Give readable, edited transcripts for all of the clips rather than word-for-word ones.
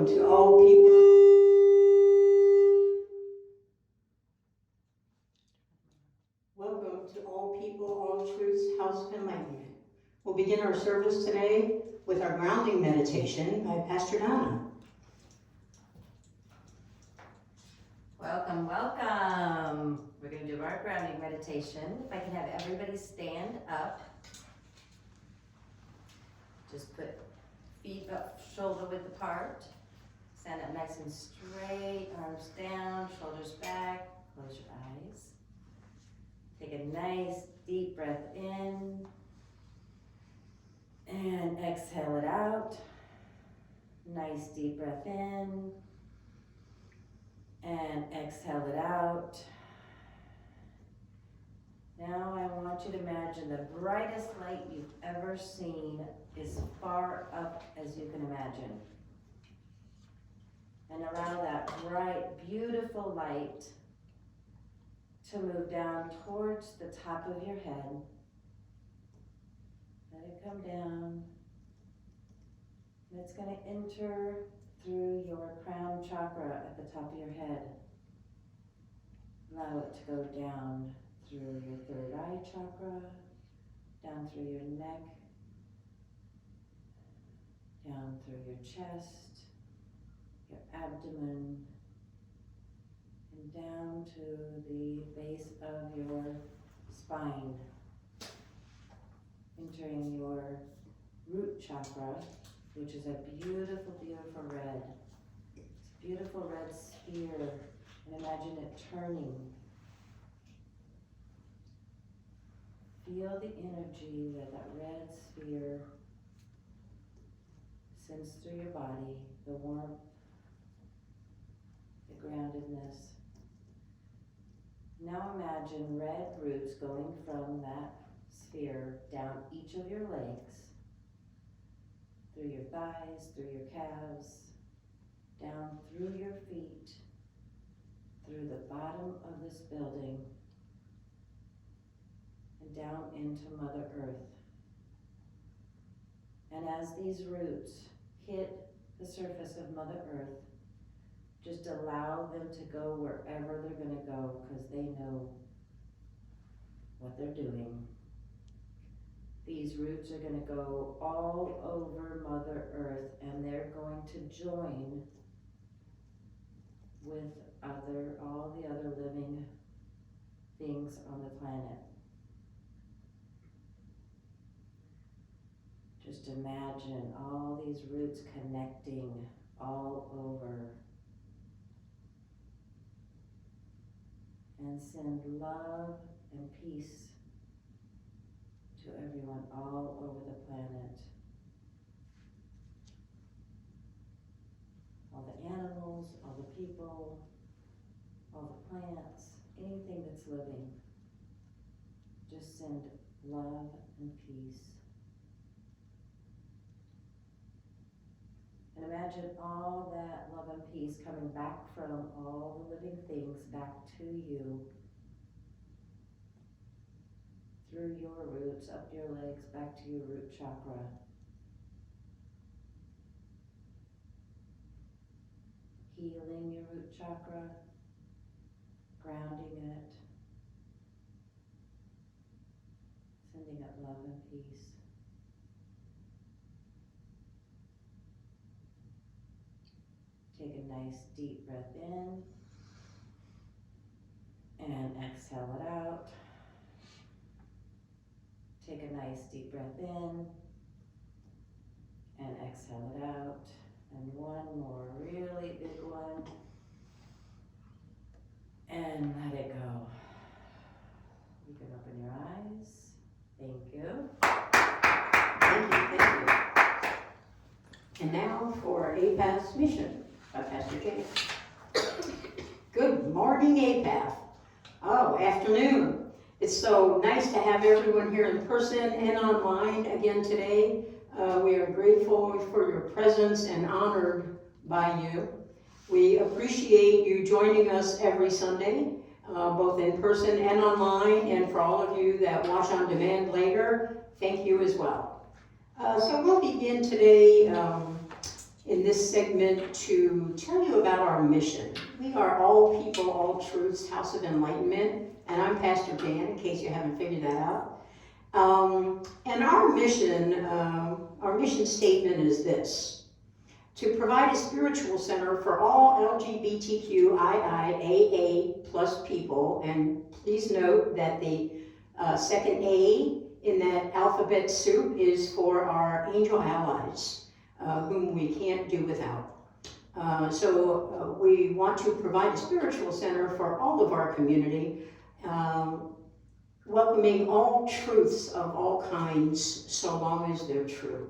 welcome to all people. Welcome to all people, all truths, house and land. We'll begin our service today with our grounding meditation by Pastor Donna. Welcome, welcome. We're going to do our grounding meditation. If I can have everybody stand up. Just put feet up, shoulder width apart. Stand up nice and straight, arms down, shoulders back. Close your eyes. Take a nice deep breath in. And exhale it out. Nice deep breath in. And exhale it out. Now I want you to imagine the brightest light you've ever seen is far up as you can imagine. And allow that bright, beautiful light to move down towards the top of your head. Let it come down. And it's going to enter through your crown chakra at the top of your head. Allow it to go down through your third eye chakra, down through your neck, down through your chest, your abdomen, and down to the base of your spine, entering your root chakra, which is a beautiful, beautiful red. It's a beautiful red sphere, and imagine it turning. Feel the energy that red sphere sends through your body, the warmth, the groundedness. Now imagine red roots going from that sphere down each of your legs, through your thighs, through your calves, down through your feet, through the bottom of this building, and down into Mother Earth. And as these roots hit the surface of Mother Earth, just allow them to go wherever they're going to go, because they know what they're doing. These roots are going to go all over Mother Earth, and they're going to join with all the other living things on the planet. Just imagine all these roots connecting all over. And send love and peace to everyone all over the planet. All the animals, all the people, all the plants, anything that's living. Just send love and peace. And imagine all that love and peace coming back from all the living things back to you. Through your roots, up your legs, back to your root chakra. Healing your root chakra, grounding it, sending it love and peace. Take a nice deep breath in and exhale it out. Take a nice deep breath in and exhale it out. And one more really big one. And let it go. You can open your eyes. Thank you. Thank you. And now for APATH's mission by Pastor James. Good morning, APATH. Oh, afternoon. It's so nice to have everyone here in person and online again today. We are grateful for your presence and honored by you. We appreciate you joining us every Sunday, both in person and online, and for all of you that watch on demand later, thank you as well. So we'll begin today in this segment to tell you about our mission. We are All People, All Truths House of Enlightenment, and I'm Pastor Jan, in case you haven't figured that out. And our mission statement is this: to provide a spiritual center for all LGBTQIA+ people, and please note that the second A in that alphabet soup is for our angel allies, whom we can't do without. So we want to provide a spiritual center for all of our community, welcoming all truths of all kinds, so long as they're true.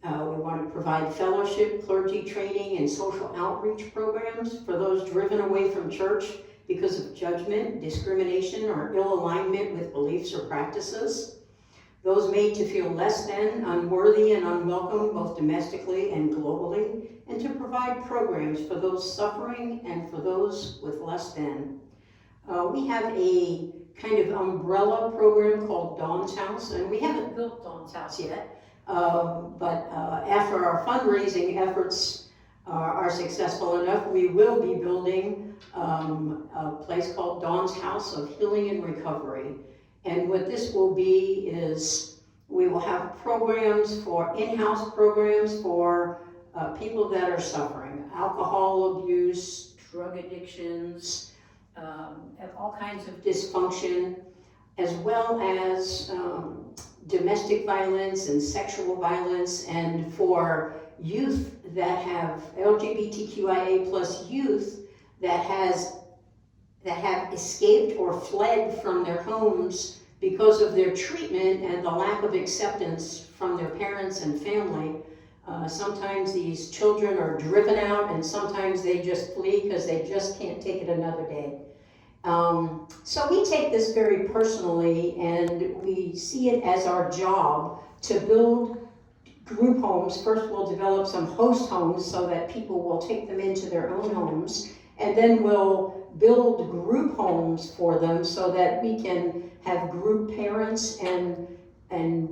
We want to provide fellowship, clergy training, and social outreach programs for those driven away from church because of judgment, discrimination, or ill alignment with beliefs or practices. Those made to feel less than, unworthy, and unwelcome, both domestically and globally, and to provide programs for those suffering and for those with less than. We have a kind of umbrella program called Dawn's House, and we haven't built Dawn's House yet, but after our fundraising efforts are successful enough, we will be building a place called Dawn's House of Healing and Recovery. And what this will be is we will have programs for in-house programs for people that are suffering, alcohol abuse, drug addictions, and all kinds of dysfunction, as well as domestic violence and sexual violence, and for youth that have LGBTQIA+ youth that have escaped or fled from their homes because of their treatment and the lack of acceptance from their parents and family. Sometimes these children are driven out, and sometimes they just flee because they just can't take it another day. So we take this very personally, and we see it as our job to build group homes. First, we'll develop some host homes so that people will take them into their own homes, and then we'll build group homes for them so that we can have group parents and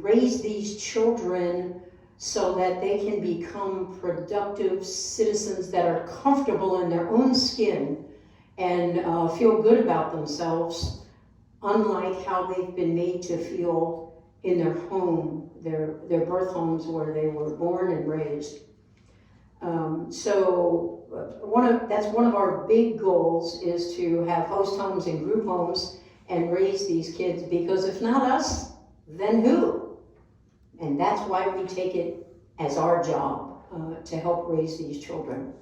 raise these children so that they can become productive citizens that are comfortable in their own skin and feel good about themselves, unlike how they've been made to feel in their home, their birth homes where they were born and raised. That's one of our big goals, is to have host homes and group homes and raise these kids, because if not us, then who? And that's why we take it as our job to help raise these children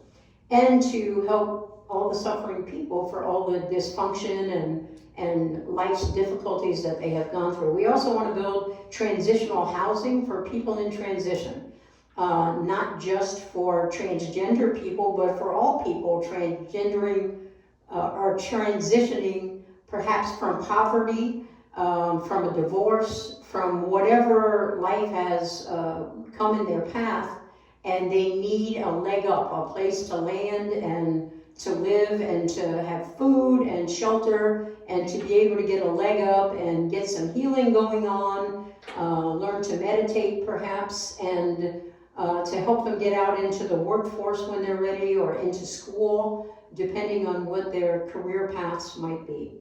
and to help all the suffering people for all the dysfunction and life's difficulties that they have gone through. We also want to build transitional housing for people in transition. Not just for transgender people, but for all people transgendering or transitioning perhaps from poverty, from a divorce, from whatever life has come in their path, and they need a leg up, a place to land and to live and to have food and shelter and to be able to get a leg up and get some healing going on, learn to meditate perhaps, and to help them get out into the workforce when they're ready, or into school, depending on what their career paths might be.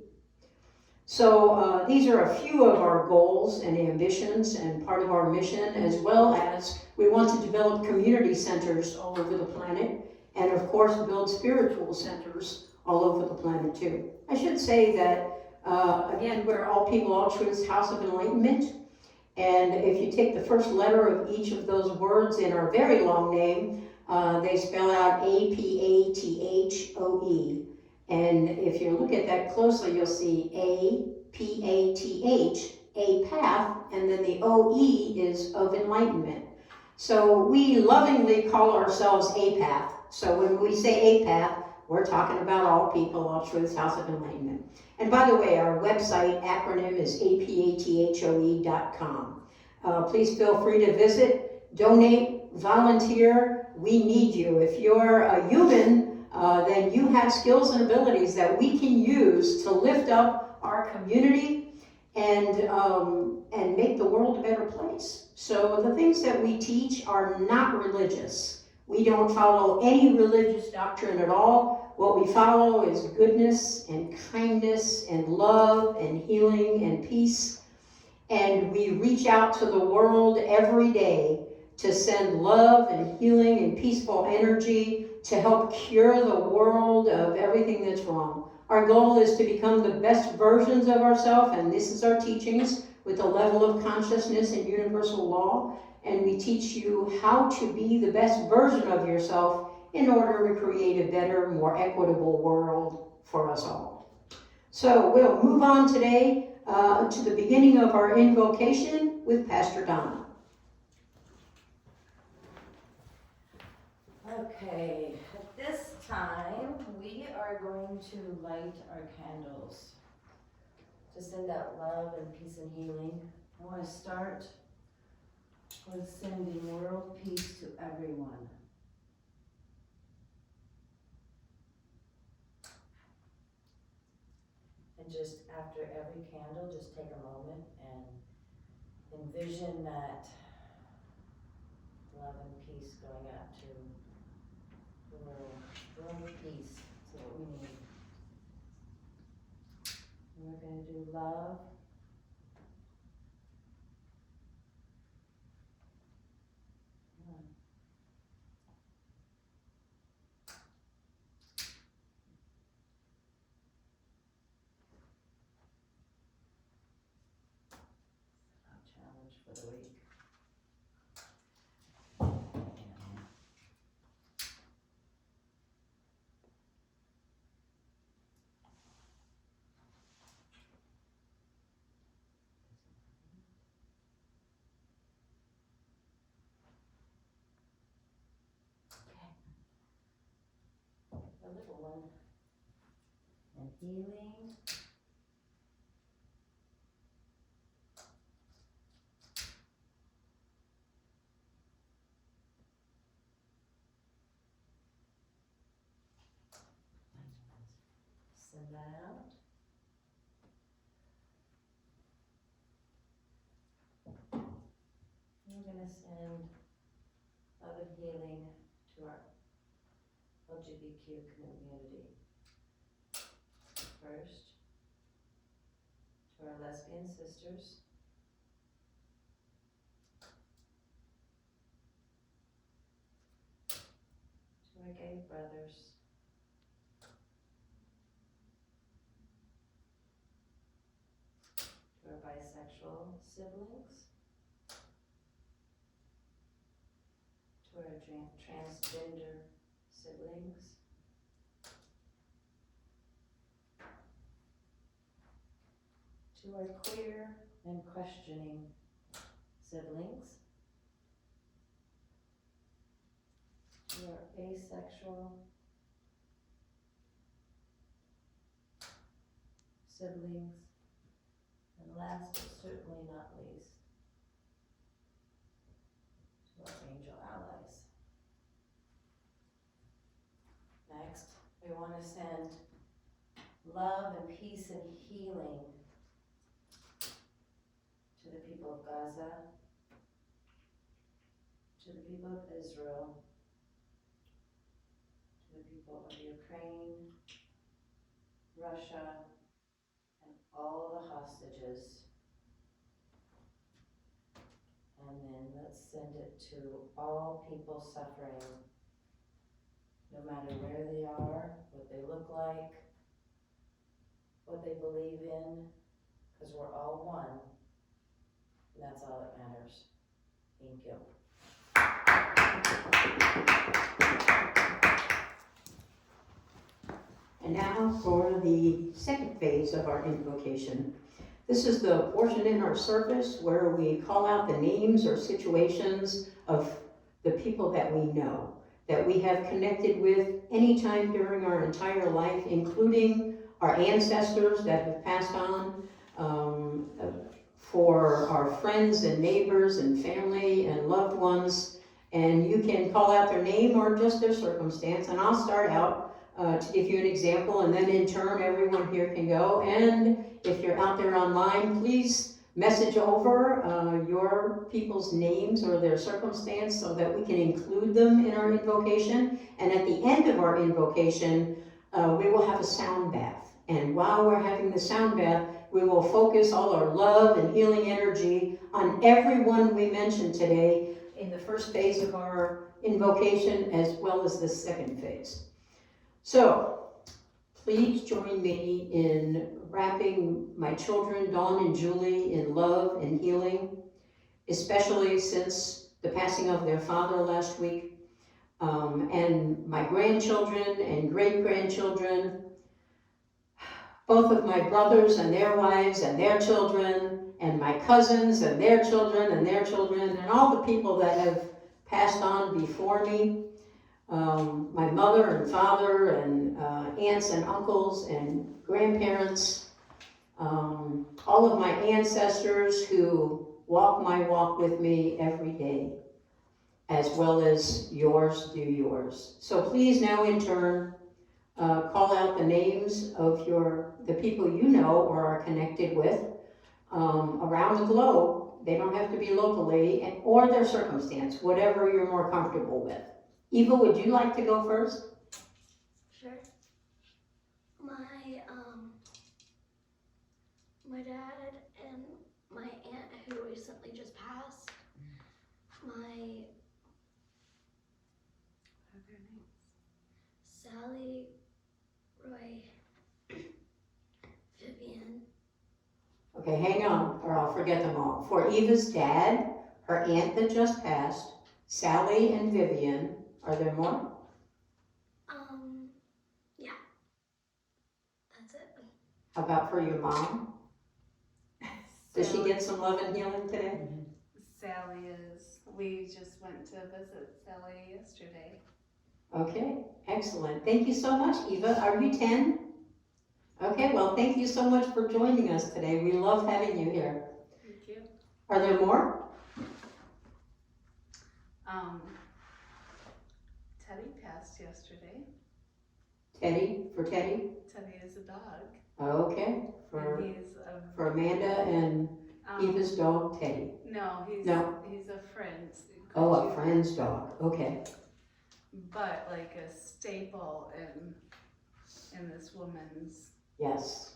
So these are a few of our goals and ambitions and part of our mission, as well as we want to develop community centers all over the planet, and of course build spiritual centers all over the planet too. I should say that, again, we're All People, All Truths House of Enlightenment. And if you take the first letter of each of those words in our very long name, they spell out APATHOE. And if you look at that closely, you'll see APATH, APATH, and then the OE is of enlightenment. So we lovingly call ourselves APATH. So when we say APATH, we're talking about All People, All Truths House of Enlightenment. And by the way, our website acronym is apathoe.com. Please feel free to visit, donate, volunteer. We need you. If you're a human, then you have skills and abilities that we can use to lift up our community and make the world a better place. So the things that we teach are not religious. We don't follow any religious doctrine at all. What we follow is goodness and kindness and love and healing and peace. And we reach out to the world every day to send love and healing and peaceful energy to help cure the world of everything that's wrong. Our goal is to become the best versions of ourselves, and this is our teachings with a level of consciousness and universal law. And we teach you how to be the best version of yourself in order to create a better, more equitable world for us all. So we'll move on today to the beginning of our invocation with Pastor Donna. Okay, at this time, we are going to light our candles to send out love and peace and healing. I want to start with sending world peace to everyone. And just after every candle, just take a moment and envision that love and peace going out to the world. World peace is what we need. And we're going to do love. Challenge for the week. The little one. And healing. Send that out. We're going to send love and healing to our LGBTQ community. First, to our lesbian sisters. To our gay brothers. To our bisexual siblings. To our transgender siblings. To our queer and questioning siblings. To our asexual siblings. And last but certainly not least, to our angel allies. Next, we want to send love and peace and healing to the people of Gaza, to the people of Israel, to the people of Ukraine, Russia, and all the hostages. And then let's send it to all people suffering, no matter where they are, what they look like, what they believe in, because we're all one, and that's all that matters. Thank you. And now for the second phase of our invocation. This is the portion in our service where we call out the names or situations of the people that we know, that we have connected with anytime during our entire life, including our ancestors that have passed on, for our friends and neighbors and family and loved ones. And you can call out their name or just their circumstance. And I'll start out to give you an example, and then in turn everyone here can go. And if you're out there online, please message over your people's names or their circumstance so that we can include them in our invocation. And at the end of our invocation, we will have a sound bath. And while we're having the sound bath, we will focus all our love and healing energy on everyone we mentioned today in the first phase of our invocation as well as the second phase. So, please join me in wrapping my children, Dawn and Julie, in love and healing, especially since the passing of their father last week, and my grandchildren and great-grandchildren, both of my brothers and their wives and their children, and my cousins and their children and their children, and all the people that have passed on before me. My mother and father and aunts and uncles and grandparents, all of my ancestors who walk my walk with me every day, as well as yours do yours. So please now in turn, call out the names of the people you know or are connected with around the globe. They don't have to be locally, or their circumstance, whatever you're more comfortable with. Eva, would you like to go first? Sure. My dad and my aunt who recently just passed. My Sally, Roy, Vivian. Okay, hang on, or I'll forget them all. For Eva's dad, her aunt that just passed, Sally and Vivian. Are there more? Yeah. That's it. How about for your mom? Does she get some love and healing today? Sally is. We just went to visit Sally yesterday. Okay, excellent. Thank you so much, Eva. Are you 10? Okay, well, thank you so much for joining us today. We love having you here. Thank you. Are there more? Teddy passed yesterday. Teddy, for Teddy? Teddy is a dog. Okay, And he's for Amanda and Eva's dog, Teddy. No, he's a friend. Oh, a friend's dog, okay. But like a staple in this woman's Yes,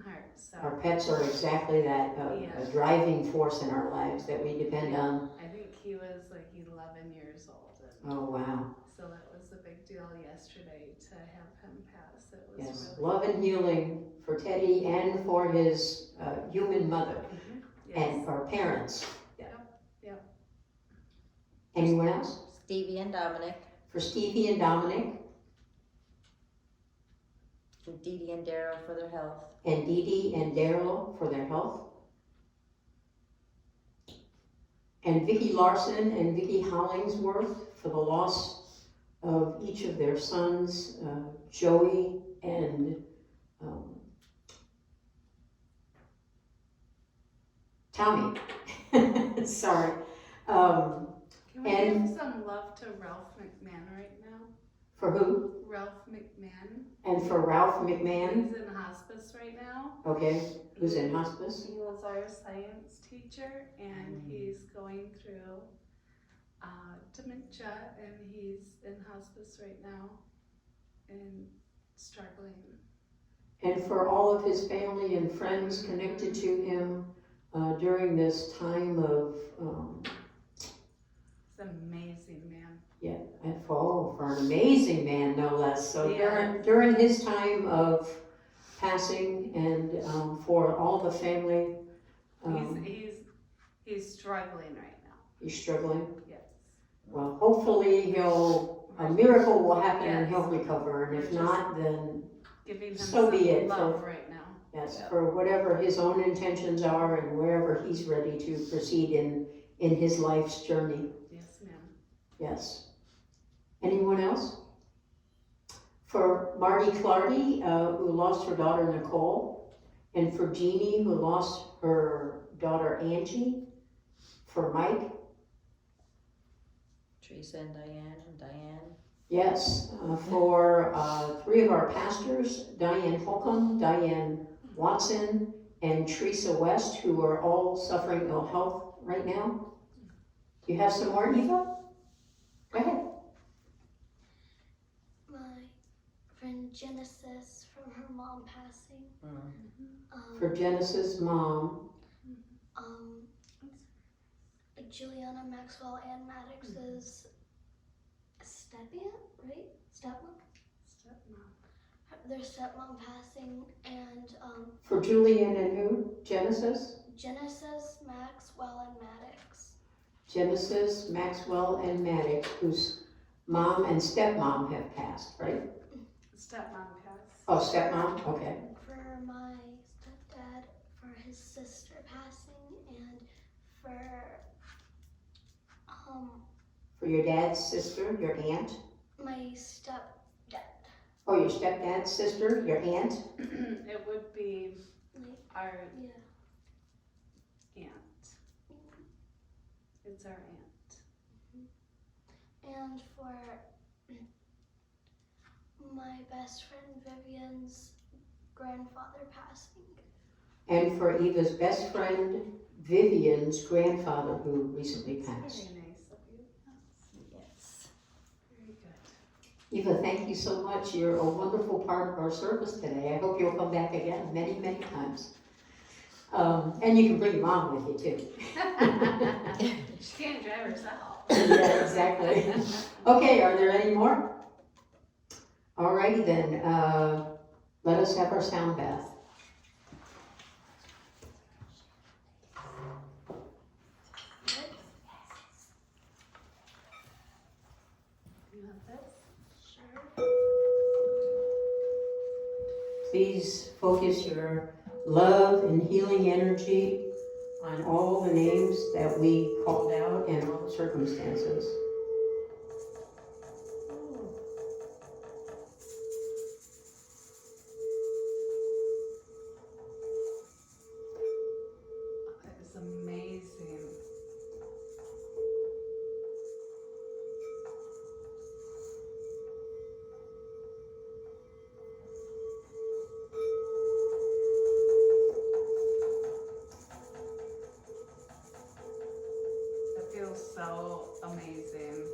heart. So our pets are exactly that, a driving force in our lives that we depend on. I think he was like 11 years old. Oh, wow. So that was a big deal yesterday to have him pass. It was Yes, really love and healing for Teddy and for his human mother Yes. and our parents. Yep. Anyone else? Stevie and Dominic, For Stevie and Dominic, and Dee Dee and Daryl for their health. and Dee Dee and Daryl for their health. And Vicki Larson and Vicki Hollingsworth for the loss of each of their sons, Joey and Tommy. Sorry. Can we And- give some love to Ralph McMahon right now? For who? Ralph McMahon. And for Ralph McMahon. He's in hospice right now. Okay, who's in hospice? He was our science teacher, and he's going through dementia, and he's in hospice right now and struggling. And for all of his family and friends connected to him during this time of, He's an amazing man. and for an amazing man, no less. So Yeah. during his time of passing and for all the family, He's struggling right now. he's struggling. Yes. Well, hopefully a miracle will happen and he'll Yes. recover. And if not, then Giving him So some be it. love right now. yes, for whatever his own intentions are and wherever he's ready to proceed in his life's journey. Yes, ma'am. Yes. Anyone else? For Marty Clardy, who lost her daughter Nicole, and for Jeannie, who lost her daughter Angie, for Mike, Teresa and Diane. yes, for three of our pastors, Diane Holcomb, Diane Watson, and Teresa West, who are all suffering ill health right now. Do you have some more, Eva? Go ahead. My friend Genesis from her mom passing. For Genesis' mom, Um, Juliana Maxwell and Maddox's step-aunt, right? Stepmom? Stepmom. Their stepmom passing, and for Julian and who? Genesis? Genesis, Maxwell, and Maddox. Genesis, Maxwell, and Maddox, whose mom and stepmom have passed, right? Stepmom passed. Oh, stepmom, okay. For my stepdad, for his sister passing, and for For your dad's sister, your aunt? my stepdad. Oh, your stepdad's sister, your aunt? It would be Like, our yeah. aunt. It's our aunt. And for my best friend Vivian's grandfather passing. And for Eva's best friend, Vivian's grandfather, who recently passed. Very nice of you. Yes. Very good. Eva, thank you so much. You're a wonderful part of our service today. I hope you'll come back again many, many times. And you can bring your mom with you too. She can't drive herself. Yeah, exactly. Okay, are there any more? Alrighty then, let us have our sound bath. You want this? Sure. Please focus your love and healing energy on all the names that we called out and all the circumstances. That is amazing. It feels so amazing.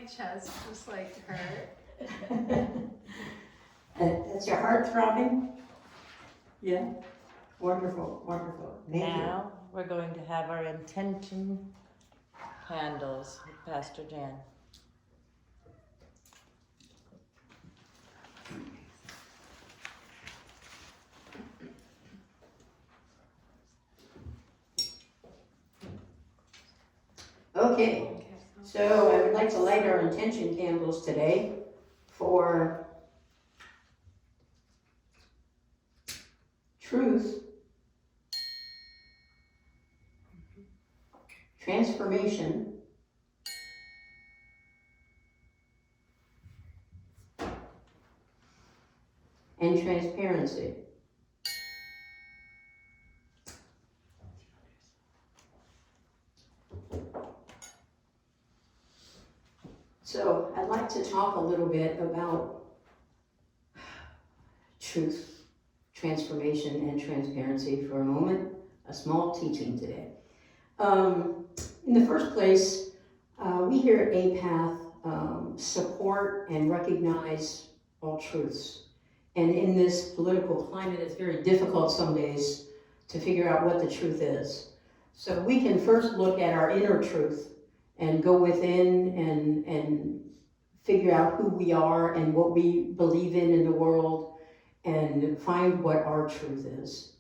chest just like hurt. That's your heart throbbing? Yeah. Wonderful, wonderful. Thank you. Now, we're going to have our intention candles with Pastor Jan. Okay, so I would like to light our intention candles today for truth, transformation, and transparency. So I'd like to talk a little bit about truth, transformation, and transparency for a moment, a small teaching today. In the first place, we here at APATH support and recognize all truths. And in this political climate, it's very difficult some days to figure out what the truth is. So we can first look at our inner truth and go within and figure out who we are and what we believe in the world and find what our truth is.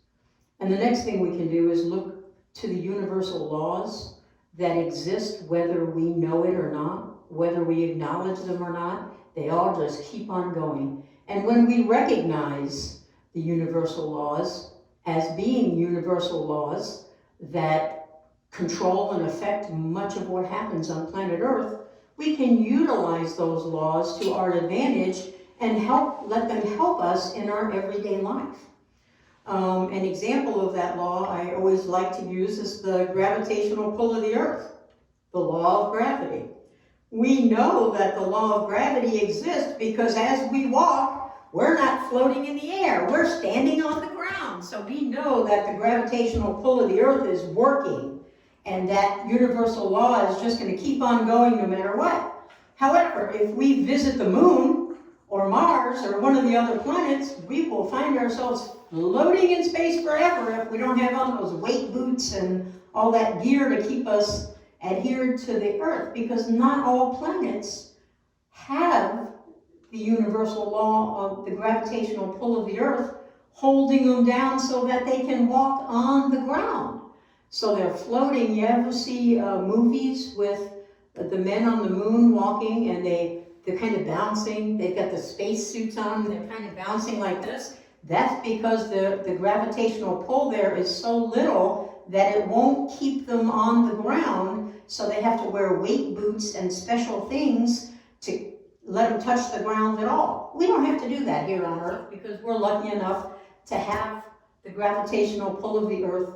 And the next thing we can do is look to the universal laws that exist, whether we know it or not, whether we acknowledge them or not. They all just keep on going. And when we recognize the universal laws as being universal laws that control and affect much of what happens on planet Earth, we can utilize those laws to our advantage and let them help us in our everyday life. An example of that law I always like to use is the gravitational pull of the Earth, the law of gravity. We know that the law of gravity exists because as we walk, we're not floating in the air, we're standing on the ground. So we know that the gravitational pull of the Earth is working, and that universal law is just going to keep on going no matter what. However, if we visit the moon or Mars or one of the other planets, we will find ourselves floating in space forever if we don't have on those weight boots and all that gear to keep us adhered to the Earth, because not all planets have the universal law of the gravitational pull of the Earth holding them down so that they can walk on the ground. So they're floating. You ever see movies with the men on the moon walking and they're kind of bouncing? They've got the space suits on, they're kind of bouncing like this. That's because the gravitational pull there is so little that it won't keep them on the ground, so they have to wear weight boots and special things to let them touch the ground at all. We don't have to do that here on Earth because we're lucky enough to have the gravitational pull of the Earth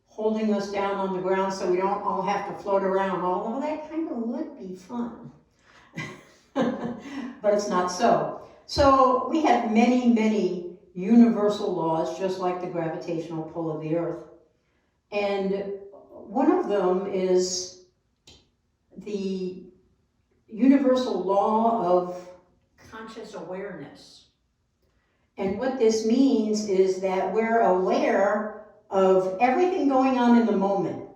holding us down on the ground so we don't all have to float around, although that kind of would be fun. But it's not so. So we have many, many universal laws, just like the gravitational pull of the Earth. And one of them is the universal law of conscious awareness. And what this means is that we're aware of everything going on in the moment.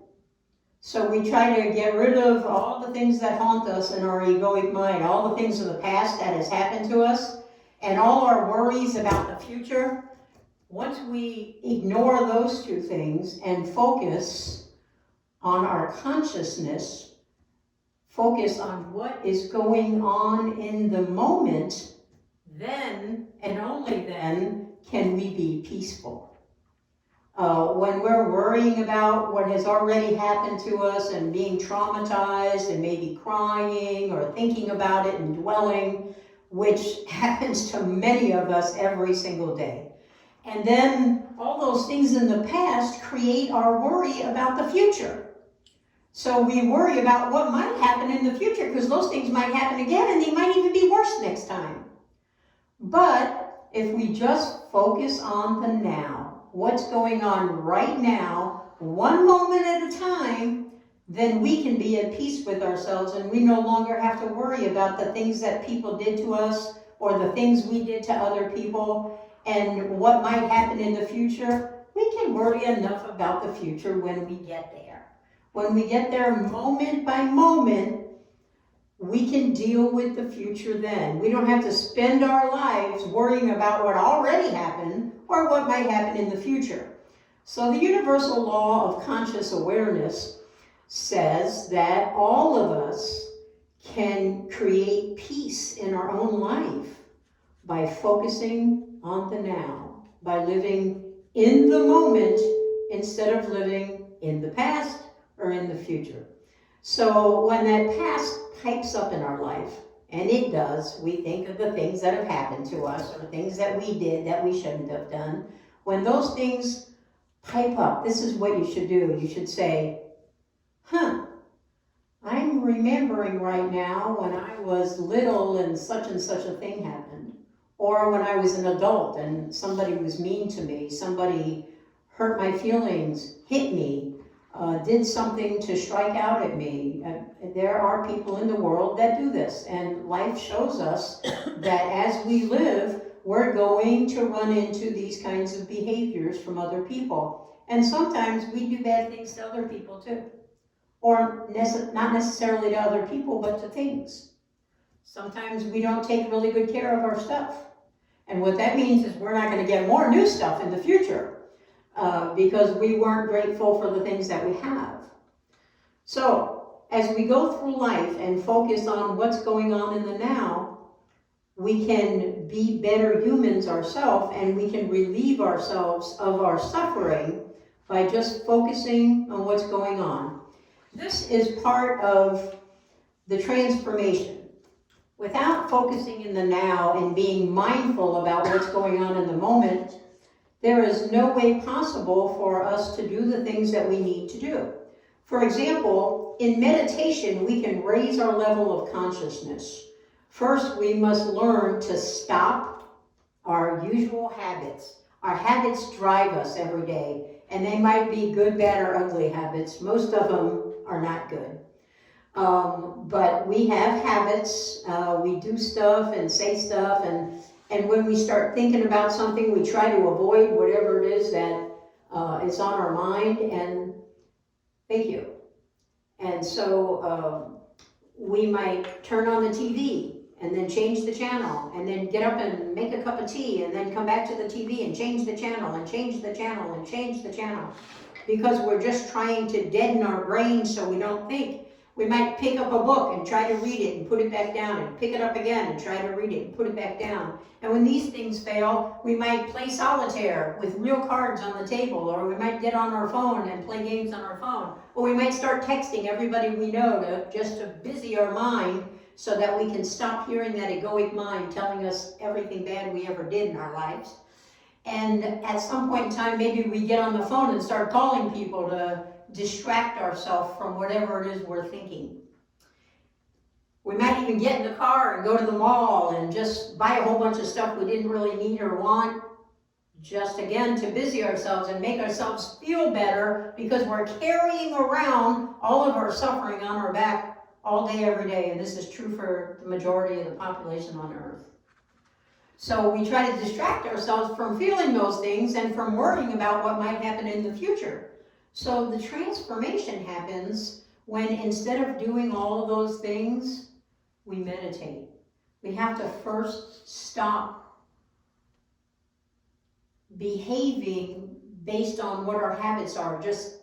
So we try to get rid of all the things that haunt us in our egoic mind, all the things of the past that has happened to us, and all our worries about the future. Once we ignore those two things and focus on our consciousness, focus on what is going on in the moment, then and only then can we be peaceful. When we're worrying about what has already happened to us and being traumatized and maybe crying or thinking about it and dwelling, which happens to many of us every single day. And then all those things in the past create our worry about the future. So we worry about what might happen in the future because those things might happen again and they might even be worse next time. But if we just focus on the now, what's going on right now, one moment at a time, then we can be at peace with ourselves and we no longer have to worry about the things that people did to us or the things we did to other people and what might happen in the future. We can worry enough about the future when we get there. When we get there moment by moment, we can deal with the future then. We don't have to spend our lives worrying about what already happened or what might happen in the future. So the universal law of conscious awareness says that all of us can create peace in our own life by focusing on the now, by living in the moment instead of living in the past or in the future. So when that past pipes up in our life, and it does, we think of the things that have happened to us or things that we did that we shouldn't have done. When those things pipe up, this is what you should do. You should say, I'm remembering right now when I was little and such a thing happened. Or when I was an adult and somebody was mean to me, somebody hurt my feelings, hit me, did something to strike out at me. There are people in the world that do this, and life shows us that as we live, we're going to run into these kinds of behaviors from other people. And sometimes we do bad things to other people too. Or not necessarily to other people, but to things. Sometimes we don't take really good care of our stuff. And what that means is we're not going to get more new stuff in the future because we weren't grateful for the things that we have. So as we go through life and focus on what's going on in the now, we can be better humans ourselves and we can relieve ourselves of our suffering by just focusing on what's going on. This is part of the transformation. Without focusing in the now and being mindful about what's going on in the moment, there is no way possible for us to do the things that we need to do. For example, in meditation, we can raise our level of consciousness. First, we must learn to stop our usual habits. Our habits drive us every day, and they might be good, bad, or ugly habits. Most of them are not good. But we have habits, we do stuff and say stuff, and when we start thinking about something, we try to avoid whatever it is that is on our mind, and thank you. And so we might turn on the TV and then change the channel, and then get up and make a cup of tea, and then come back to the TV and change the channel, and change the channel, and change the channel. Because we're just trying to deaden our brains so we don't think. We might pick up a book and try to read it and put it back down, and pick it up again and try to read it and put it back down. And when these things fail, we might play solitaire with real cards on the table, or we might get on our phone and play games on our phone. Or we might start texting everybody we know just to busy our mind so that we can stop hearing that egoic mind telling us everything bad we ever did in our lives. And at some point in time, maybe we get on the phone and start calling people to distract ourselves from whatever it is we're thinking. We might even get in the car and go to the mall and just buy a whole bunch of stuff we didn't really need or want, just again to busy ourselves and make ourselves feel better because we're carrying around all of our suffering on our back all day, every day. And this is true for the majority of the population on Earth. So we try to distract ourselves from feeling those things and from worrying about what might happen in the future. So the transformation happens when instead of doing all of those things, we meditate. We have to first stop behaving based on what our habits are, just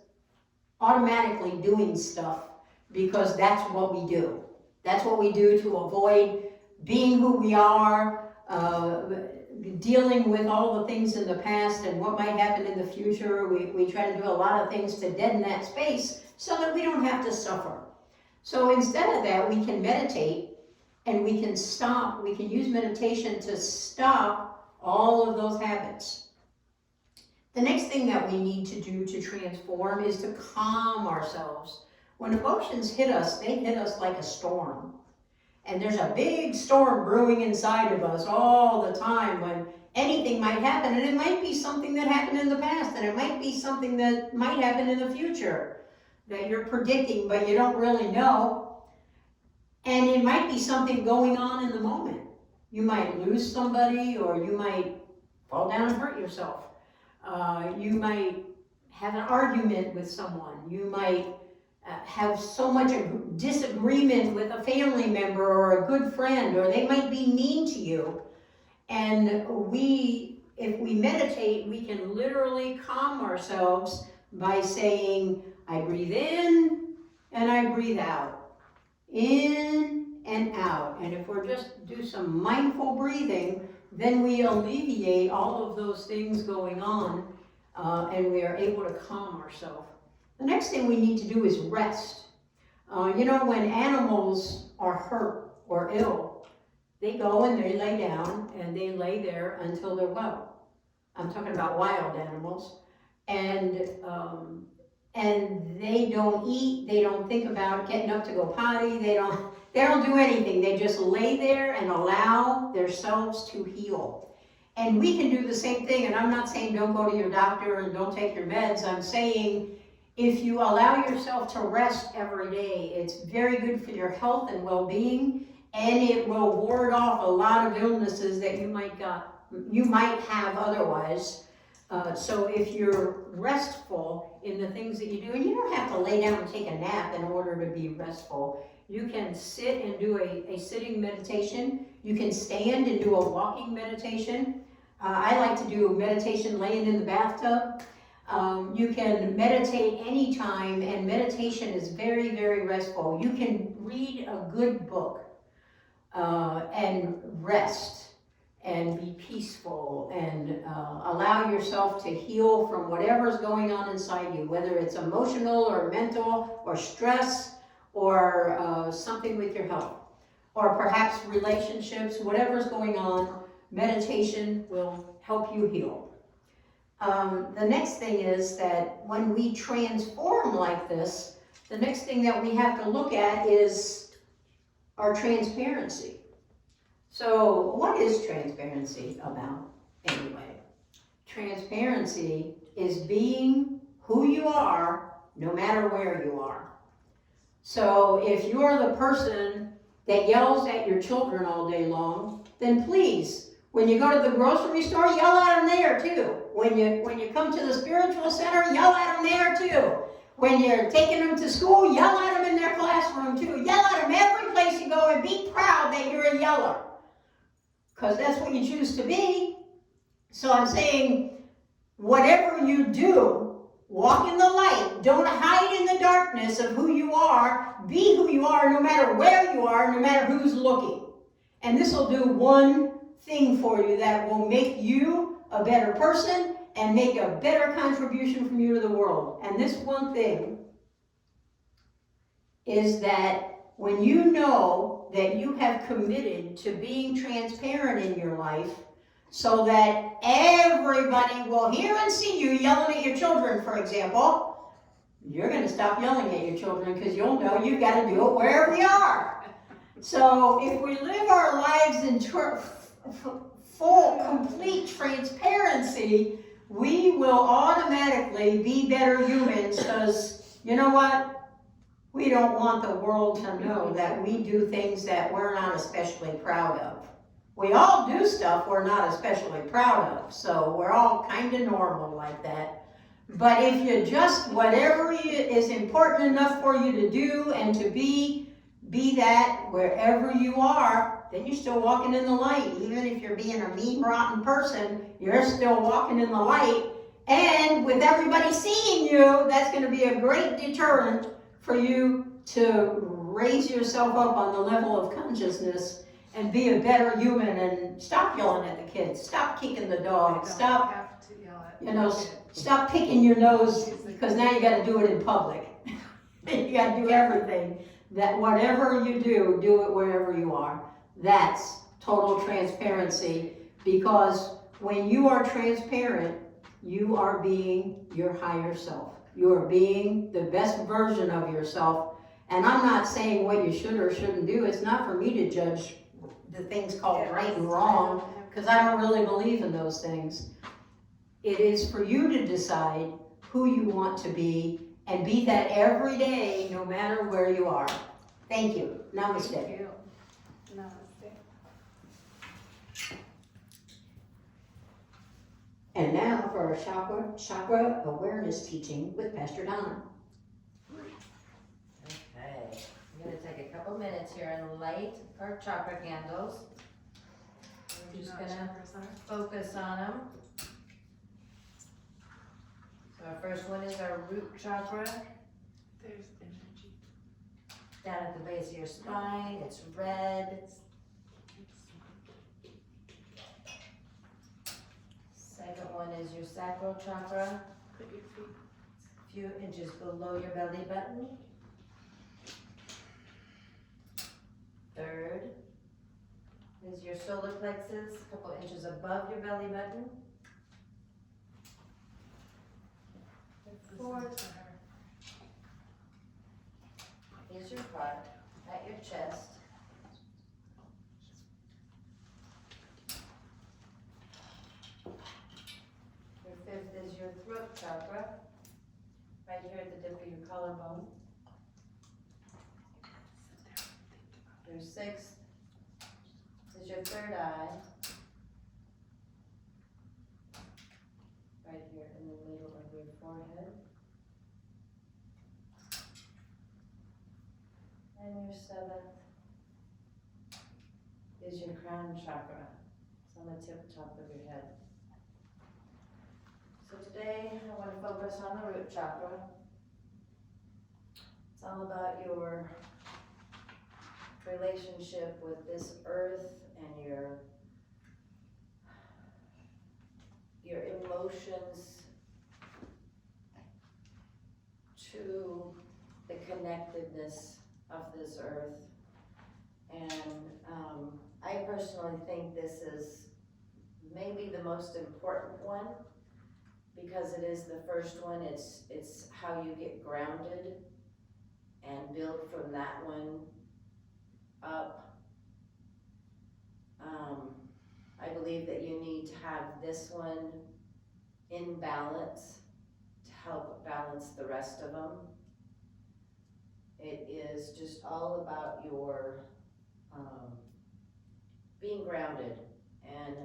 automatically doing stuff because that's what we do. That's what we do to avoid being who we are, dealing with all the things in the past and what might happen in the future. We try to do a lot of things to deaden that space so that we don't have to suffer. So instead of that, we can meditate and we can stop. We can use meditation to stop all of those habits. The next thing that we need to do to transform is to calm ourselves. When emotions hit us, they hit us like a storm. And there's a big storm brewing inside of us all the time when anything might happen. And it might be something that happened in the past, and it might be something that might happen in the future. that you're predicting, but you don't really know. And it might be something going on in the moment. You might lose somebody, or you might fall down and hurt yourself. You might have an argument with someone. You might have so much disagreement with a family member or a good friend, or they might be mean to you. And if we meditate, we can literally calm ourselves by saying, I breathe in and I breathe out. In and out. And if we're just do some mindful breathing, then we alleviate all of those things going on, and we are able to calm ourselves. The next thing we need to do is rest. When animals are hurt or ill, they go and they lay down and they lay there until they're well. I'm talking about wild animals. And they don't eat, they don't think about getting up to go potty, they don't do anything. They just lay there and allow themselves to heal. And we can do the same thing, and I'm not saying don't go to your doctor and don't take your meds. I'm saying if you allow yourself to rest every day, it's very good for your health and well-being, and it will ward off a lot of illnesses that you might have otherwise. So if you're restful in the things that you do, and you don't have to lay down and take a nap in order to be restful. You can sit and do a sitting meditation. You can stand and do a walking meditation. I like to do meditation laying in the bathtub. You can meditate anytime, and meditation is very, very restful. You can read a good book and rest and be peaceful and allow yourself to heal from whatever's going on inside you, whether it's emotional or mental or stress or something with your health, or perhaps relationships, whatever's going on, meditation will help you heal. The next thing is that when we transform like this, the next thing that we have to look at is our transparency. So what is transparency about anyway? Transparency is being who you are no matter where you are. So if you're the person that yells at your children all day long, then please, when you go to the grocery store, yell at them there too. When you come to the spiritual center, yell at them there too. When you're taking them to school, yell at them in their classroom too. Yell at them every place you go, and be proud that you're a yeller. Because that's what you choose to be. So I'm saying, whatever you do, walk in the light. Don't hide in the darkness of who you are. Be who you are no matter where you are, no matter who's looking. And this will do one thing for you that will make you a better person and make a better contribution from you to the world. And this one thing is that when you know that you have committed to being transparent in your life so that everybody will hear and see you yelling at your children, for example, you're going to stop yelling at your children because you'll know you've got to do it wherever you are. So if we live our lives in full, complete transparency, we will automatically be better humans because, you know what? We don't want the world to know that we do things that we're not especially proud of. We all do stuff we're not especially proud of, so we're all kind of normal like that. But if you just, whatever is important enough for you to do and to be that wherever you are, then you're still walking in the light. Even if you're being a mean, rotten person, you're still walking in the light. And with everybody seeing you, that's going to be a great deterrent for you to raise yourself up on the level of consciousness and be a better human, and stop yelling at the kids, stop kicking the dog, stop picking your nose, because now you got to do it in public. You got to do everything. That whatever you do it wherever you are. That's total transparency, because when you are transparent, you are being your higher self. You are being the best version of yourself. And I'm not saying what you should or shouldn't do. It's not for me to judge the things called right and wrong, because I don't really believe in those things. It is for you to decide who you want to be and be that every day, no matter where you are. Thank you. Namaste. Thank you. Namaste. And now for our chakra awareness teaching with Pastor Donna. Okay, I'm gonna take a couple minutes here and light our chakra candles. We're just gonna focus on them. So our first one is our root chakra, There's energy. down at the base of your spine. It's red. Second one is your sacral chakra, Put your feet. a few inches below your belly button. Third is your solar plexus, a couple inches above your belly button. Fourth is your heart at your chest. Your fifth is your throat chakra, right here at the tip of your collarbone. Your sixth is your third eye, right here in the middle of your forehead. And your seventh is your crown chakra. It's on the top of your head. So today I want to focus on the root chakra. It's all about your relationship with this earth and your emotions to the connectedness of this earth. And I personally think this is maybe the most important one because it is the first one. It's how you get grounded and build from that one up. I believe that you need to have this one in balance to help balance the rest of them. It is just all about your being grounded and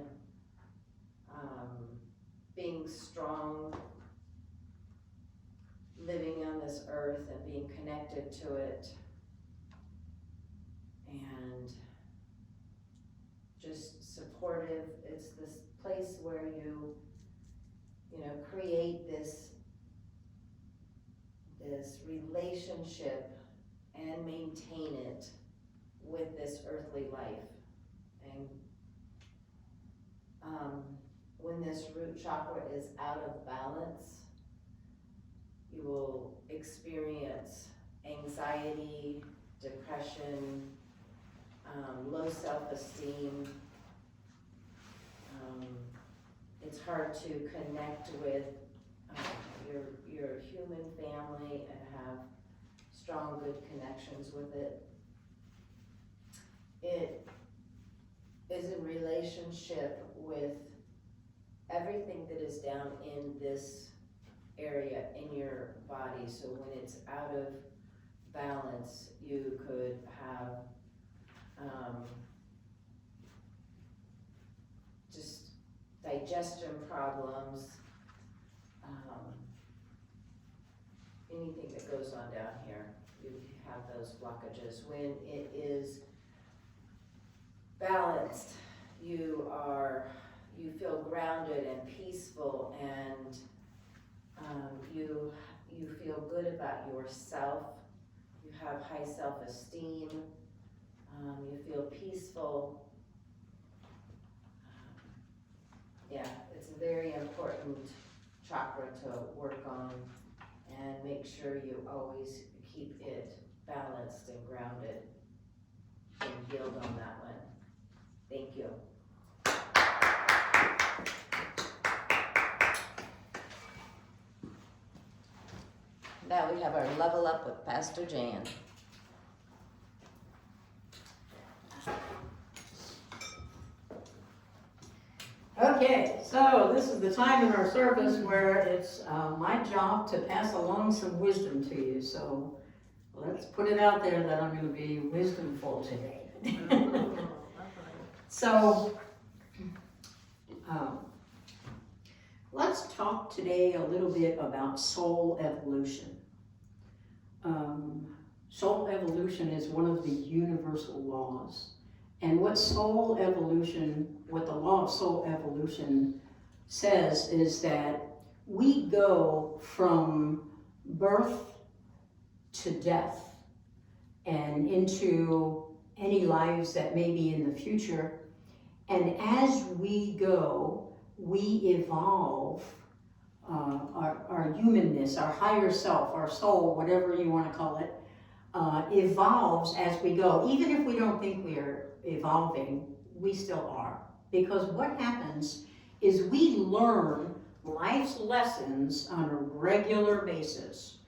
being strong, living on this earth and being connected to it, and just supportive. It's this place where you create this relationship and maintain it with this earthly life. And when this root chakra is out of balance, you will experience anxiety, depression, low self-esteem. It's hard to connect with your human family and have strong, good connections with it. It is in relationship with everything that is down in this area in your body. So when it's out of balance, you could have just digestion problems, anything that goes on down here, you have those blockages. When it is balanced, you feel grounded and peaceful, and you feel good about yourself. You have high self-esteem. You feel peaceful. Yeah, it's a very important chakra to work on, and make sure you always keep it balanced and grounded and build on that one. Thank you. Now we have our level up with Pastor Jan. Okay, so So this is the time in our service where it's my job to pass along some wisdom to you. So let's put it out there that I'm going to be wisdomful today. So let's talk today a little bit about soul evolution. Soul evolution is one of the universal laws. And what the law of soul evolution says is that we go from birth to death and into any lives that may be in the future. And as we go, we evolve our humanness, our higher self, our soul, whatever you want to call it, evolves as we go. Even if we don't think we are evolving, we still are. Because what happens is we learn life's lessons on a regular basis.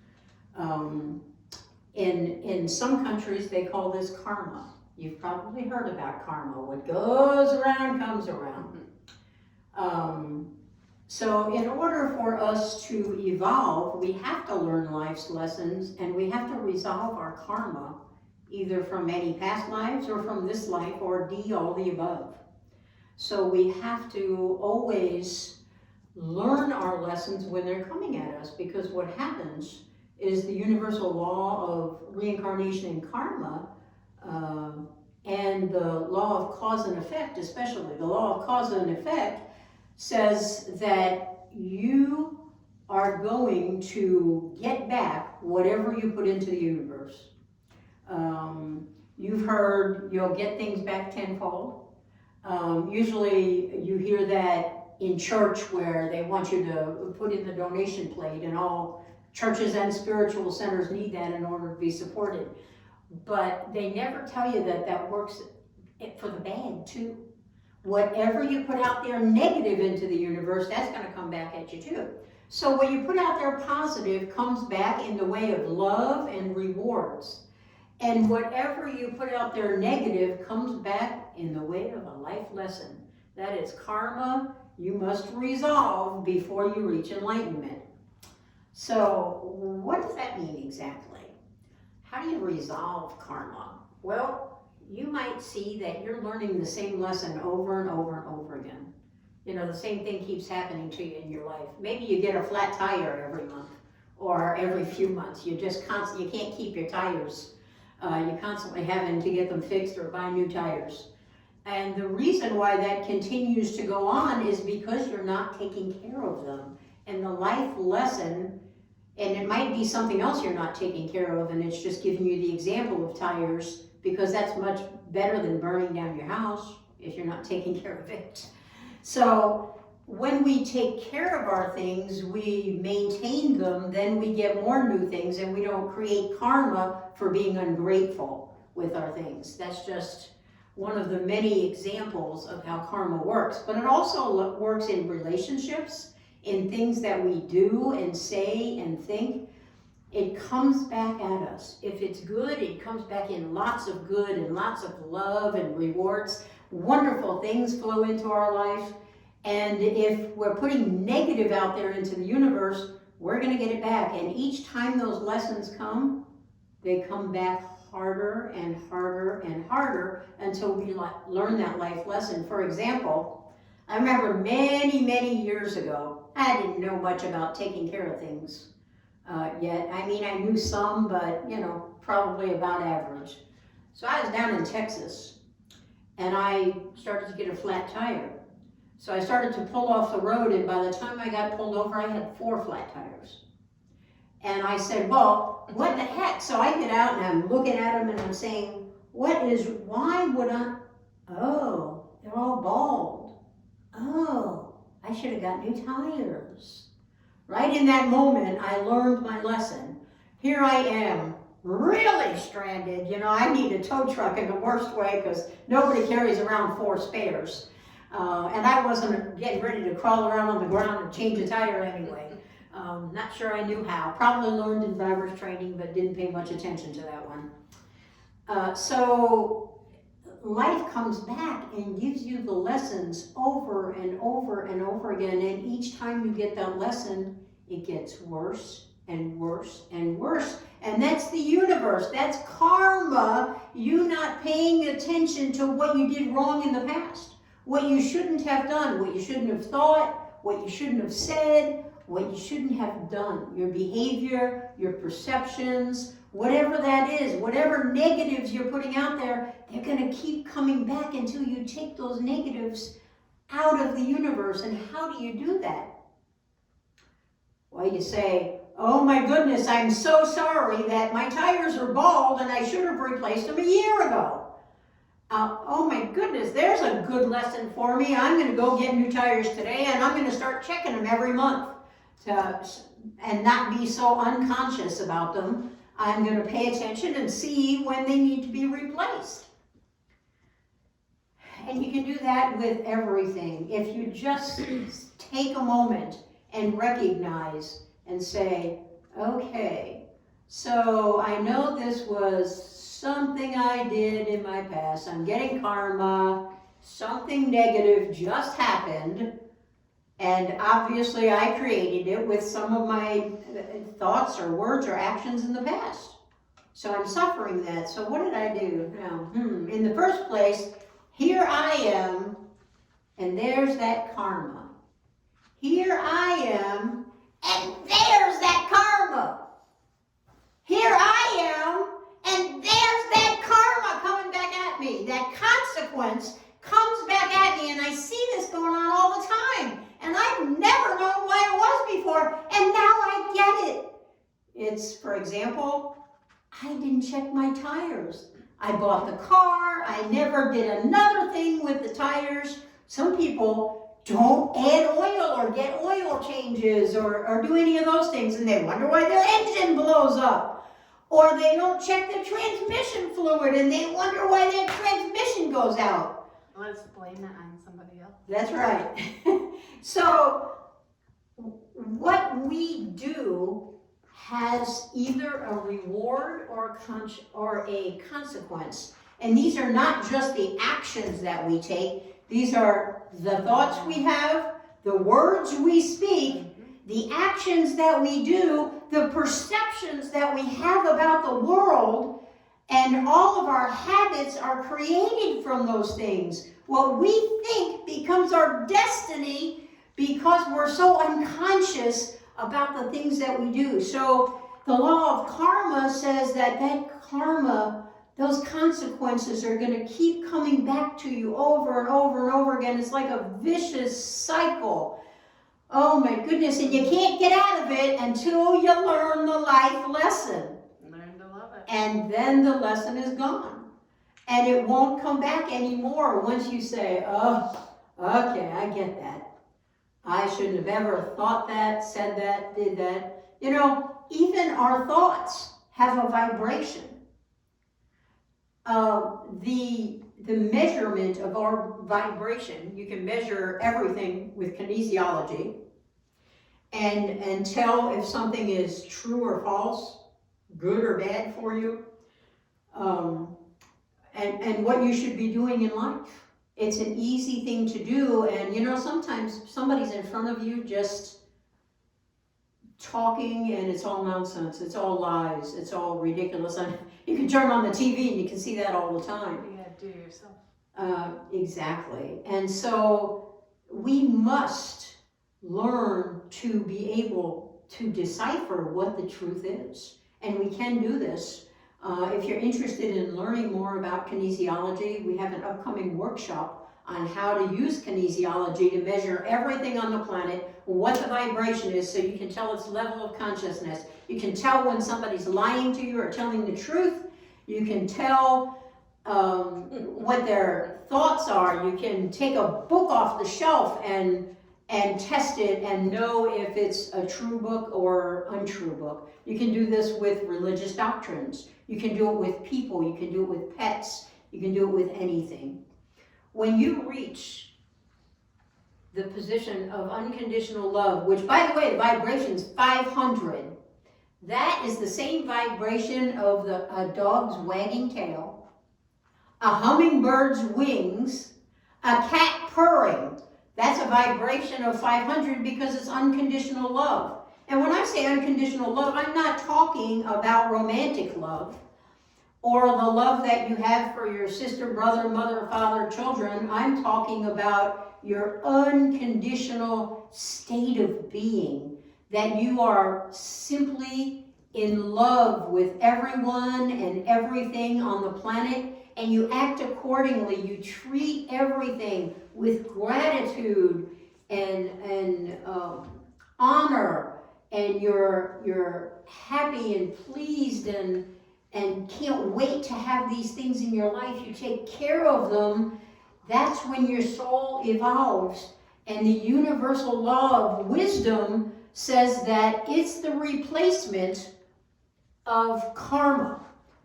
In some countries, they call this karma. You've probably heard about karma. What goes around comes around. So in order for us to evolve, we have to learn life's lessons, and we have to resolve our karma, either from any past lives or from this life, or D, all the above. So we have to always learn our lessons when they're coming at us, because what happens is the universal law of reincarnation and karma, and the law of cause and effect, especially the law of cause and effect, says that you are going to get back whatever you put into the universe. You've heard you'll get things back tenfold. Usually you hear that in church, where they want you to put in the donation plate, and all churches and spiritual centers need that in order to be supported. But they never tell you that that works for the bad too. Whatever you put out there negative into the universe, that's going to come back at you too. So what you put out there positive comes back in the way of love and rewards. And whatever you put out there negative comes back in the way of a life lesson. That is karma you must resolve before you reach enlightenment. So what does that mean exactly? How do you resolve karma? Well, you might see that you're learning the same lesson over and over and over again. You know, the same thing keeps happening to you in your life. Maybe you get a flat tire every month or every few months. You just you can't keep your tires. You're constantly having to get them fixed or buy new tires. And the reason why that continues to go on is because you're not taking care of them. And the life lesson, and it might be something else you're not taking care of, and it's just giving you the example of tires, because that's much better than burning down your house if you're not taking care of it. So when we take care of our things, we maintain them, then we get more new things, and we don't create karma for being ungrateful with our things. That's just one of the many examples of how karma works. But it also works in relationships, in things that we do and say and think. It comes back at us. If it's good, it comes back in lots of good and lots of love and rewards. Wonderful things flow into our life. And if we're putting negative out there into the universe, we're going to get it back. And each time those lessons come, they come back harder and harder and harder until we learn that life lesson. For example, I remember many, many years ago, I didn't know much about taking care of things yet. I mean, I knew some, but, you know, probably about average. So I was down in Texas, and I started to get a flat tire. So I started to pull off the road, and by the time I got pulled over, I had 4 flat tires. And I said, well, what the heck? So I get out, and I'm looking at them, and I'm saying, why would I, oh, they're all bald. Oh, I should have got new tires. Right in that moment, I learned my lesson. Here I am, really stranded. You know, I need a tow truck in the worst way, because nobody carries around 4 spares. And I wasn't getting ready to crawl around on the ground and change a tire anyway. Not sure I knew how. Probably learned in driver's training, but didn't pay much attention to that one. So life comes back and gives you the lessons over and over and over again. And each time you get that lesson, it gets worse and worse and worse. And that's the universe. That's karma. You not paying attention to what you did wrong in the past. What you shouldn't have done. What you shouldn't have thought. What you shouldn't have said. What you shouldn't have done. Your behavior, your perceptions, whatever that is, whatever negatives you're putting out there, they're going to keep coming back until you take those negatives out of the universe. And how do you do that? Well, you say, oh my goodness, I'm so sorry that my tires are bald and I should have replaced them a year ago. Oh my goodness, there's a good lesson for me. I'm going to go get new tires today and I'm going to start checking them every month and not be so unconscious about them. I'm going to pay attention and see when they need to be replaced. And you can do that with everything. If you just take a moment and recognize and say, okay, so I know this was something I did in my past. I'm getting karma. Something negative just happened. And obviously I created it with some of my thoughts or words or actions in the past. So I'm suffering that. So what did I do now? In the first place, here I am, and there's that karma. Here I am, and there's that karma. Here I am, and there's that karma coming back at me. That consequence comes back at me, and I see this going on all the time. And I've never known why it was before, and now I get it. It's, for example, I didn't check my tires. I bought the car, I never did another thing with the tires. Some people don't add oil or get oil changes or do any of those things, and they wonder why their engine blows up. Or they don't check the transmission fluid, and they wonder why their transmission goes out. Let's blame it on somebody else. That's right. So what we do has either a reward or a consequence. And these are not just the actions that we take. These are the thoughts we have, the words we speak, the actions that we do, the perceptions that we have about the world, and all of our habits are created from those things. What we think becomes our destiny because we're so unconscious about the things that we do. So the law of karma says that karma, those consequences are going to keep coming back to you over and over and over again. It's like a vicious cycle. Oh my goodness, and you can't get out of it until you learn the life lesson. Learn to love it. And then the lesson is gone. And it won't come back anymore once you say, oh, okay, I get that. I shouldn't have ever thought that, said that, did that. You know, even our thoughts have a vibration. The measurement of our vibration, you can measure everything with kinesiology and tell if something is true or false, good or bad for you, and what you should be doing in life. It's an easy thing to do, and you know, sometimes somebody's in front of you just talking and it's all nonsense, it's all lies, it's all ridiculous. And you can turn on the TV and you can see that all the time. You gotta do it yourself. Exactly. And so we must learn to be able to decipher what the truth is. And we can do this. If you're interested in learning more about kinesiology, we have an upcoming workshop on how to use kinesiology to measure everything on the planet, what the vibration is, so you can tell its level of consciousness. You can tell when somebody's lying to you or telling the truth. You can tell what their thoughts are. You can take a book off the shelf and test it and know if it's a true book or untrue book. You can do this with religious doctrines. You can do it with people. You can do it with pets. You can do it with anything. When you reach the position of unconditional love, which, by the way, the vibration's 500. That is the same vibration of a dog's wagging tail, a hummingbird's wings, a cat purring. That's a vibration of 500 because it's unconditional love. And when I say unconditional love, I'm not talking about romantic love or the love that you have for your sister, brother, mother, father, children. I'm talking about your unconditional state of being, that you are simply in love with everyone and everything on the planet, and you act accordingly. You treat everything with gratitude and honor, and you're happy and pleased and can't wait to have these things in your life. You take care of them. That's when your soul evolves. And the universal law of wisdom says that it's the replacement of karma.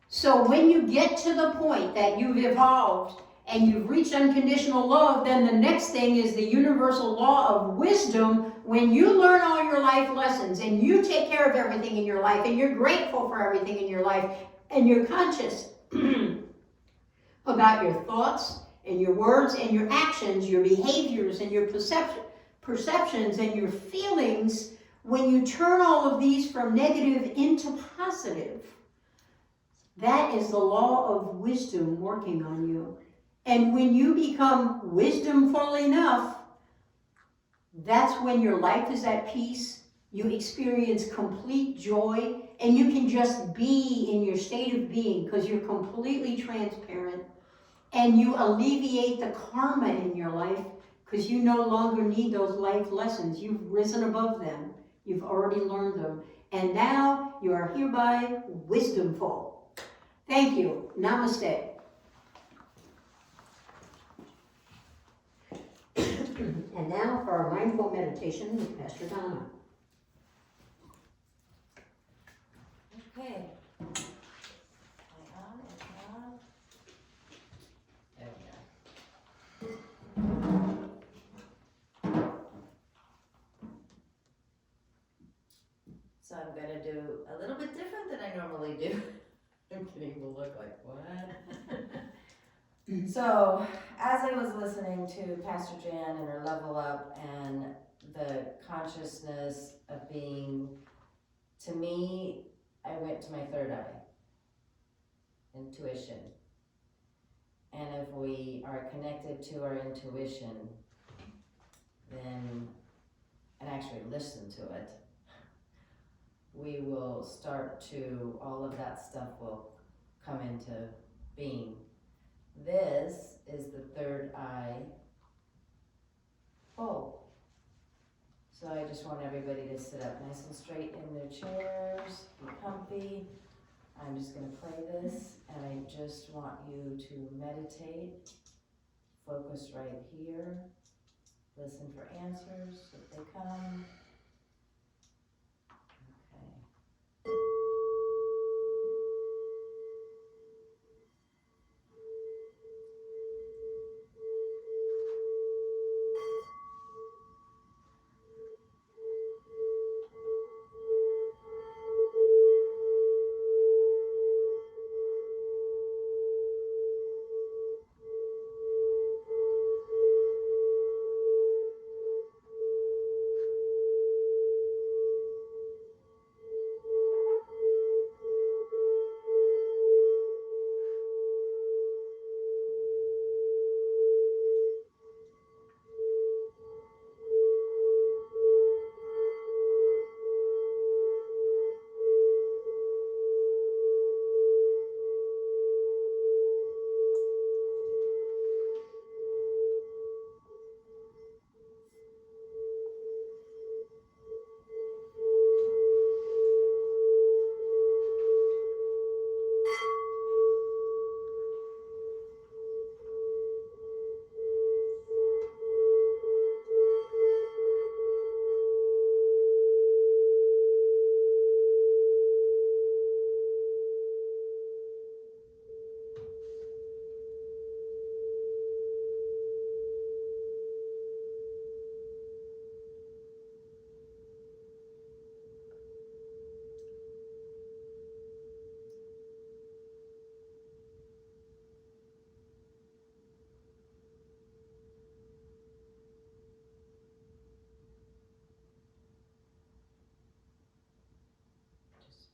So when you get to the point that you've evolved and you've reached unconditional love, then the next thing is the universal law of wisdom. When you learn all your life lessons and you take care of everything in your life and you're grateful for everything in your life and you're conscious about your thoughts and your words and your actions, your behaviors and your perceptions and your feelings, when you turn all of these from negative into positive, that is the law of wisdom working on you. And when you become wisdomful enough, that's when your life is at peace. You experience complete joy, and you can just be in your state of being because you're completely transparent. And you alleviate the karma in your life because you no longer need those life lessons. You've risen above them. You've already learned them. And now you are hereby wisdomful. Thank you. Namaste. And now for our mindful meditation with Pastor Donna. Okay. Am I on? Am I on? There we go. So I'm gonna do a little bit different than I normally do. I'm kidding, we'll look like, what? So, as I was listening to Pastor Jan and her level up and the consciousness of being, to me, I went to my third eye, intuition. And if we are connected to our intuition, then, and actually listen to it, we will start to, all of that stuff will come into being. This is the third eye bowl. So I just want everybody to sit up nice and straight in their chairs, be comfy. I'm just going to play this, and I just want you to meditate, focus right here, listen for answers if they come. Okay.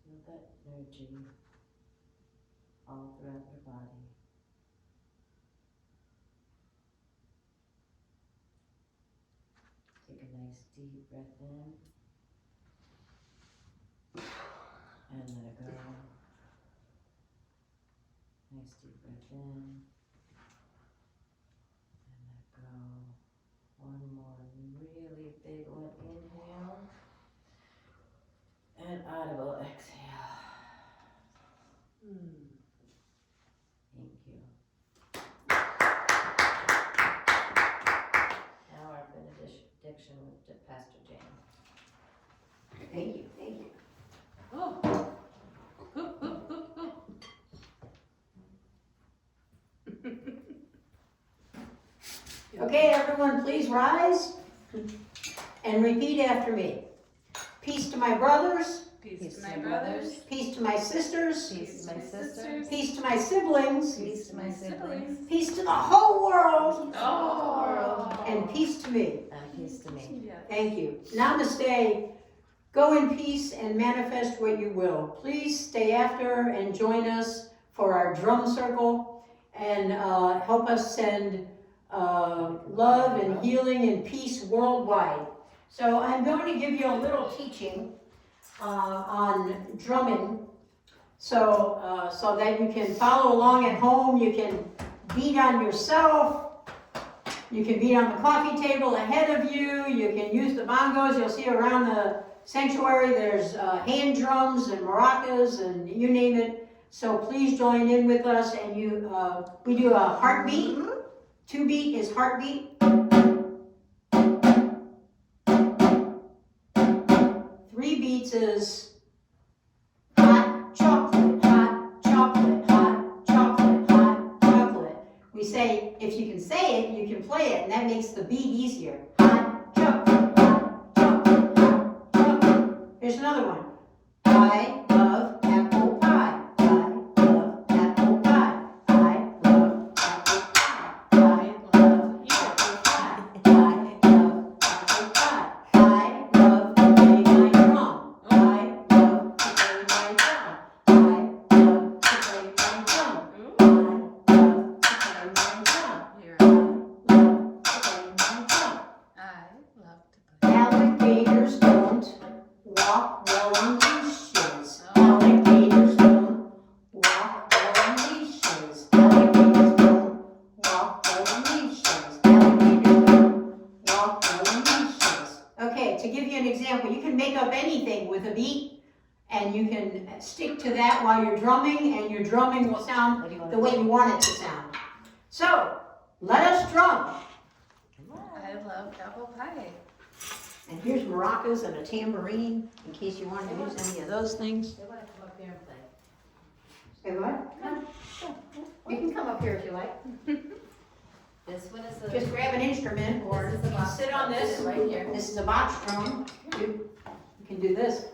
Feel that energy all throughout your body. Take a nice deep breath in and let it go. Nice deep breath in and let go. One more really big one. Inhale and audible exhale. Thank you. Now our benediction with Pastor Jane. Thank you, thank you. Oh. Okay, everyone, please rise and repeat after me. Peace to my brothers, Peace to my brothers. peace to my sisters, Peace to my sisters. peace to my siblings, Peace to my siblings. peace to the whole world, Oh. and peace to me. And peace to me. Yes. Thank you. Namaste. Go in peace and manifest what you will. Please stay after and join us for our drum circle and help us send love and healing and peace worldwide. So I'm going to give you a little teaching on drumming so that you can follow along at home. You can beat on yourself. You can beat on the coffee table ahead of you. You can use the bongos. You'll see around the sanctuary there's hand drums and maracas and you name it. So please join in with us. And we do a heartbeat. 2 beat is heartbeat. 3 beats is hot chocolate, hot chocolate, hot chocolate, hot chocolate. We say, if you can say it, you can play it, and that makes the beat easier. Hot chocolate, hot chocolate, hot chocolate. Here's another one. I love apple pie. I love apple pie. I love apple pie. I love apple pie. I love apple pie. I love to play my drum. I love to play my drum. I love to play my drum. I love to play my drum. Here. I love to play my drum. I love to play. Alligators don't walk well on leashes. Alligators don't walk well on leashes. Alligators don't walk well on leashes. Alligators don't walk well on leashes. Okay, to give you an example, you can make up anything with a beat, and you can stick to that while you're drumming, and your drumming will sound What do you want the way you want it to sound. So, let us drum. I love apple pie. And here's maracas and a tambourine, in case you want to use any of those things. They want to come up here and play. Say what? Come. You can come up here if you like. This one is the. Just grab an instrument or This is the box sit on drum. this. Sit right here. This is a box drum. You can do this.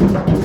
Amen.